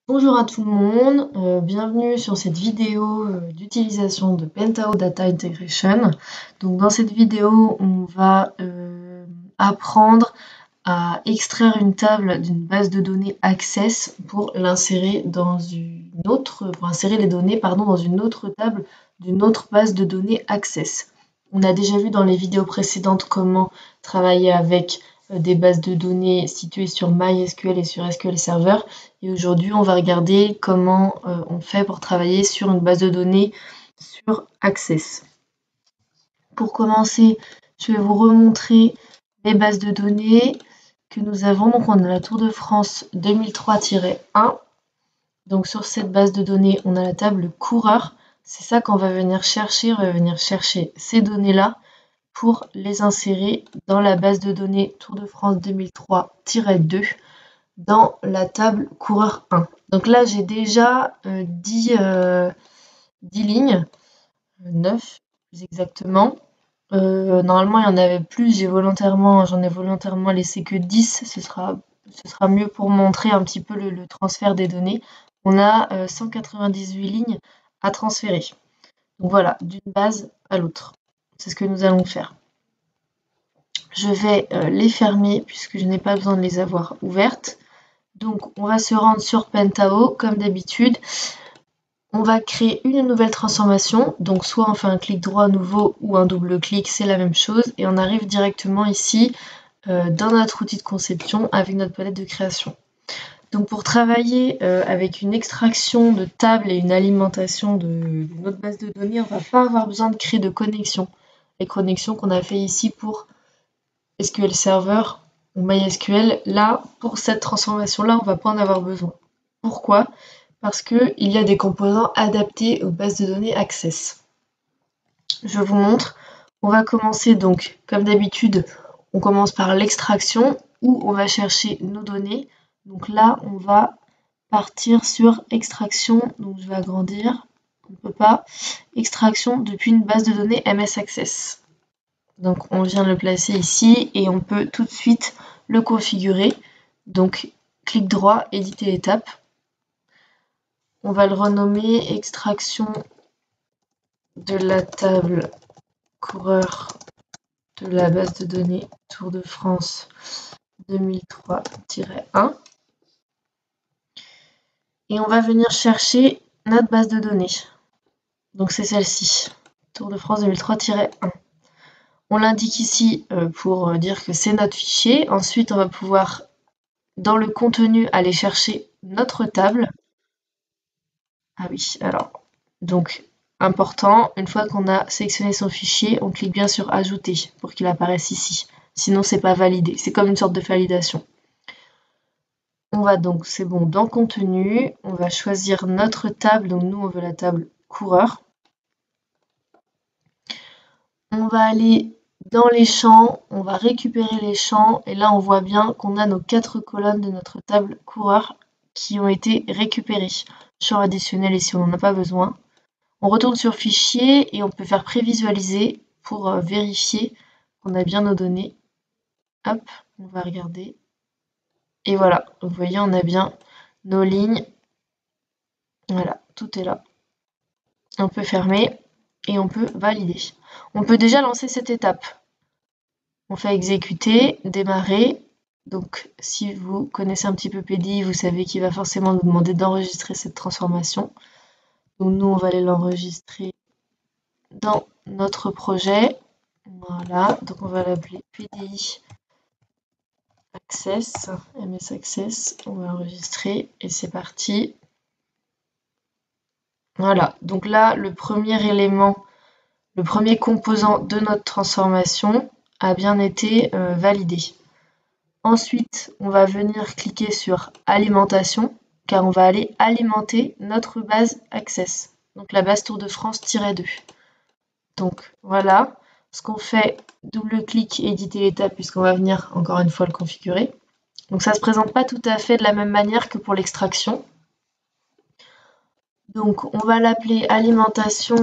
Bonjour à tout le monde, bienvenue sur cette vidéo d'utilisation de Pentao Data Integration. Donc dans cette vidéo, on va apprendre à extraire une table d'une base de données Access pour l'insérer dans pour insérer les données dans une autre table d'une autre base de données Access. On a déjà vu dans les vidéos précédentes comment travailler avec des bases de données situées sur MySQL et sur SQL Server. Et aujourd'hui, on va regarder comment on fait pour travailler sur une base de données sur Access. Pour commencer, je vais vous remontrer les bases de données que nous avons. Donc on a la Tour de France 2003-1. Donc sur cette base de données, on a la table coureur. C'est ça qu'on va venir chercher. On va venir chercher ces données-là pour les insérer dans la base de données Tour de France 2003-2 dans la table coureur 1. Donc là, j'ai déjà 10 lignes, 9 plus exactement. Normalement, il y en avait plus, j'en ai volontairement laissé que 10, ce sera mieux pour montrer un petit peu le transfert des données. On a 198 lignes à transférer. Donc voilà, d'une base à l'autre. C'est ce que nous allons faire. Je vais les fermer puisque je n'ai pas besoin de les avoir ouvertes. Donc on va se rendre sur Pentao comme d'habitude. On va créer une nouvelle transformation. Donc soit on fait un clic droit nouveau ou un double clic, c'est la même chose. Et on arrive directement ici dans notre outil de conception avec notre palette de création. Donc pour travailler avec une extraction de table et une alimentation de notre base de données, on ne va pas avoir besoin de créer de connexion. Les connexions qu'on a fait ici pour SQL Server ou MySQL, là, pour cette transformation-là, on ne va pas en avoir besoin. Pourquoi ? Parce qu'il y a des composants adaptés aux bases de données Access. Je vous montre. On va commencer donc, comme d'habitude, on commence par l'extraction où on va chercher nos données. Donc là, on va partir sur extraction. Donc je vais agrandir. On ne peut pas. Extraction depuis une base de données MS Access. Donc on vient le placer ici et on peut tout de suite le configurer. Donc clic droit, éditer l'étape. On va le renommer extraction de la table coureur de la base de données Tour de France 2003-1. Et on va venir chercher notre base de données. Donc c'est celle-ci, Tour de France 2003-1. On l'indique ici pour dire que c'est notre fichier. Ensuite, on va pouvoir, dans le contenu, aller chercher notre table. Ah oui, alors, donc, important, une fois qu'on a sélectionné son fichier, on clique bien sur Ajouter pour qu'il apparaisse ici. Sinon, c'est pas validé. C'est comme une sorte de validation. On va donc, c'est bon, dans Contenu, on va choisir notre table. Donc nous, on veut la table coureur. On va aller dans les champs, on va récupérer les champs. Et là, on voit bien qu'on a nos 4 colonnes de notre table coureur qui ont été récupérées. Champ additionnel ici, on n'en a pas besoin. On retourne sur Fichier et on peut faire Prévisualiser pour vérifier qu'on a bien nos données. Hop, on va regarder. Et voilà, vous voyez, on a bien nos lignes. Voilà, tout est là. On peut fermer et on peut valider. On peut déjà lancer cette étape. On fait exécuter, démarrer. Donc si vous connaissez un petit peu PDI, vous savez qu'il va forcément nous demander d'enregistrer cette transformation. Donc nous, on va aller l'enregistrer dans notre projet. Voilà, donc on va l'appeler PDI Access, MS Access. On va enregistrer et c'est parti. Voilà, donc là, le premier élément, le premier composant de notre transformation a bien été validé. Ensuite, on va venir cliquer sur Alimentation, car on va aller alimenter notre base Access, donc la base Tour de France-2. Donc voilà, ce qu'on fait, double-clic, éditer l'étape, puisqu'on va venir encore une fois le configurer. Donc ça ne se présente pas tout à fait de la même manière que pour l'extraction. Donc on va l'appeler alimentation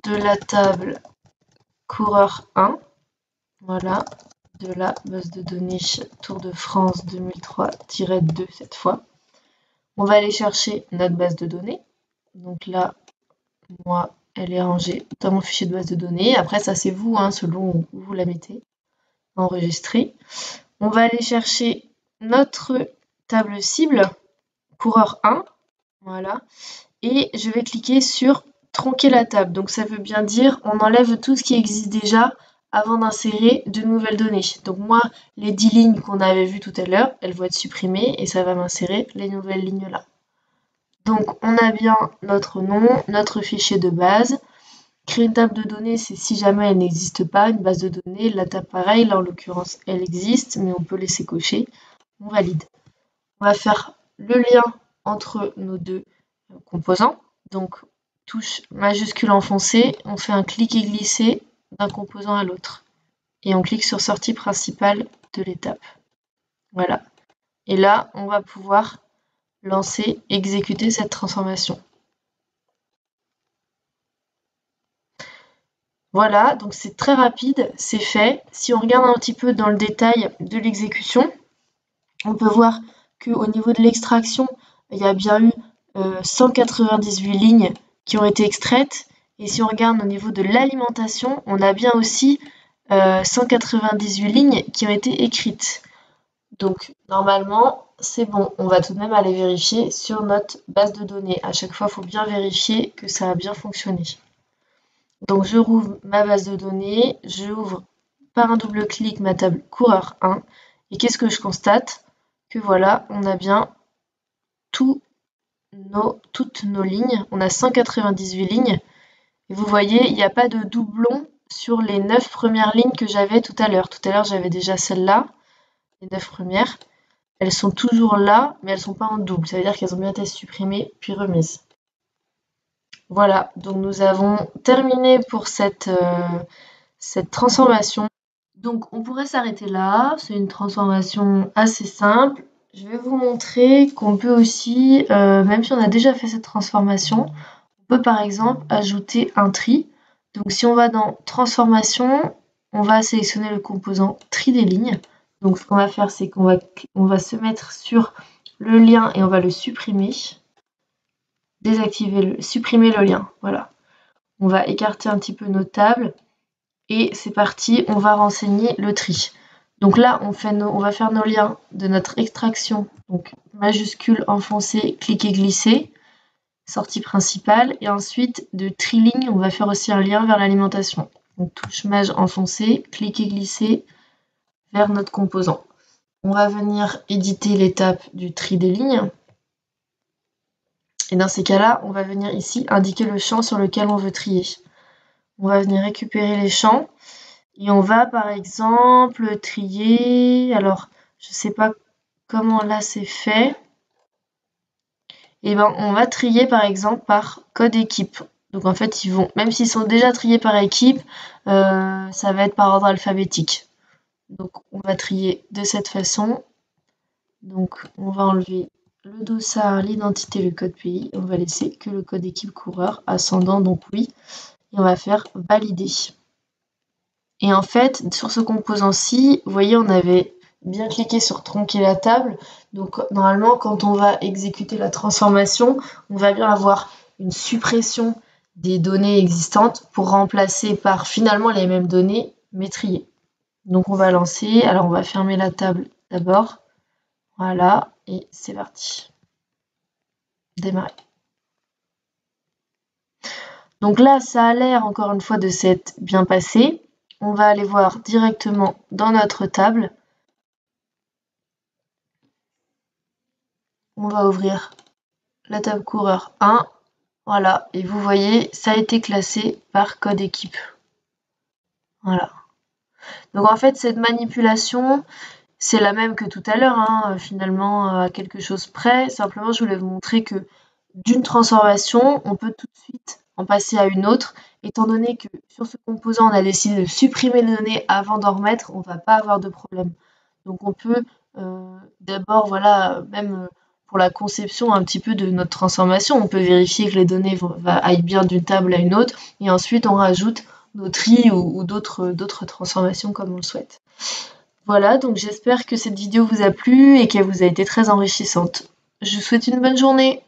de la table coureur 1. Voilà, de la base de données Tour de France 2003-2 cette fois. On va aller chercher notre base de données. Donc là, moi, elle est rangée dans mon fichier de base de données. Après, ça c'est vous, hein, selon où vous la mettez. Enregistrer. On va aller chercher notre table cible, coureur 1. Voilà. Et je vais cliquer sur tronquer la table. Donc ça veut bien dire on enlève tout ce qui existe déjà avant d'insérer de nouvelles données. Donc moi, les 10 lignes qu'on avait vues tout à l'heure, elles vont être supprimées et ça va m'insérer les nouvelles lignes là. Donc on a bien notre nom, notre fichier de base. Créer une table de données, c'est si jamais elle n'existe pas, une base de données. La table pareil, là en l'occurrence elle existe, mais on peut laisser cocher. On valide. On va faire le lien entre nos deux composants. Donc touche majuscule enfoncée, on fait un clic et glisser d'un composant à l'autre. Et on clique sur sortie principale de l'étape. Voilà. Et là, on va pouvoir lancer, exécuter cette transformation. Voilà, donc c'est très rapide, c'est fait. Si on regarde un petit peu dans le détail de l'exécution, on peut voir qu'au niveau de l'extraction, il y a bien eu 198 lignes qui ont été extraites. Et si on regarde au niveau de l'alimentation, on a bien aussi 198 lignes qui ont été écrites. Donc normalement, c'est bon. On va tout de même aller vérifier sur notre base de données. À chaque fois, il faut bien vérifier que ça a bien fonctionné. Donc je rouvre ma base de données, j'ouvre par un double clic ma table coureur 1. Et qu'est-ce que je constate? Que voilà, on a bien toutes nos lignes. On a 198 lignes. Et vous voyez, il n'y a pas de doublon sur les 9 premières lignes que j'avais tout à l'heure. Tout à l'heure, j'avais déjà celle-là, les 9 premières. Elles sont toujours là, mais elles ne sont pas en double. Ça veut dire qu'elles ont bien été supprimées, puis remises. Voilà, donc nous avons terminé pour cette transformation. Donc on pourrait s'arrêter là, c'est une transformation assez simple. Je vais vous montrer qu'on peut aussi, même si on a déjà fait cette transformation, on peut par exemple ajouter un tri. Donc si on va dans transformation, on va sélectionner le composant tri des lignes. Donc ce qu'on va faire, c'est qu'on va se mettre sur le lien et on va le supprimer. Désactiver, supprimer le lien, voilà. On va écarter un petit peu nos tables et c'est parti, on va renseigner le tri. Donc là, on va faire nos liens de notre extraction, donc majuscule enfoncé, cliquer glisser, sortie principale, et ensuite de tri ligne, on va faire aussi un lien vers l'alimentation. Donc touche maj enfoncé, cliquer glisser vers notre composant. On va venir éditer l'étape du tri des lignes. Et dans ces cas-là, on va venir ici indiquer le champ sur lequel on veut trier. On va venir récupérer les champs et on va par exemple trier, alors je ne sais pas comment là c'est fait, et ben on va trier par exemple par code équipe. Donc en fait, même s'ils sont déjà triés par équipe, ça va être par ordre alphabétique. Donc on va trier de cette façon. Donc on va enlever le dossard, l'identité, le code pays. On va laisser que le code équipe coureur, ascendant, donc oui. Et on va faire valider. Et en fait, sur ce composant-ci, vous voyez, on avait bien cliqué sur tronquer la table. Donc normalement, quand on va exécuter la transformation, on va bien avoir une suppression des données existantes pour remplacer par finalement les mêmes données, mais triées. Donc on va lancer. Alors on va fermer la table d'abord. Voilà, et c'est parti. Démarrer. Donc là, ça a l'air encore une fois de s'être bien passé. On va aller voir directement dans notre table. On va ouvrir la table coureur 1. Voilà, et vous voyez, ça a été classé par code équipe. Voilà. Donc en fait, cette manipulation, c'est la même que tout à l'heure, hein, finalement, à quelque chose près. Simplement, je voulais vous montrer que d'une transformation, on peut tout de suite en passer à une autre. Étant donné que sur ce composant, on a décidé de supprimer les données avant d'en remettre, on ne va pas avoir de problème. Donc on peut d'abord, voilà, même pour la conception un petit peu de notre transformation, on peut vérifier que les données aillent bien d'une table à une autre, et ensuite on rajoute nos tris ou d'autres transformations comme on le souhaite. Voilà, donc j'espère que cette vidéo vous a plu et qu'elle vous a été très enrichissante. Je vous souhaite une bonne journée.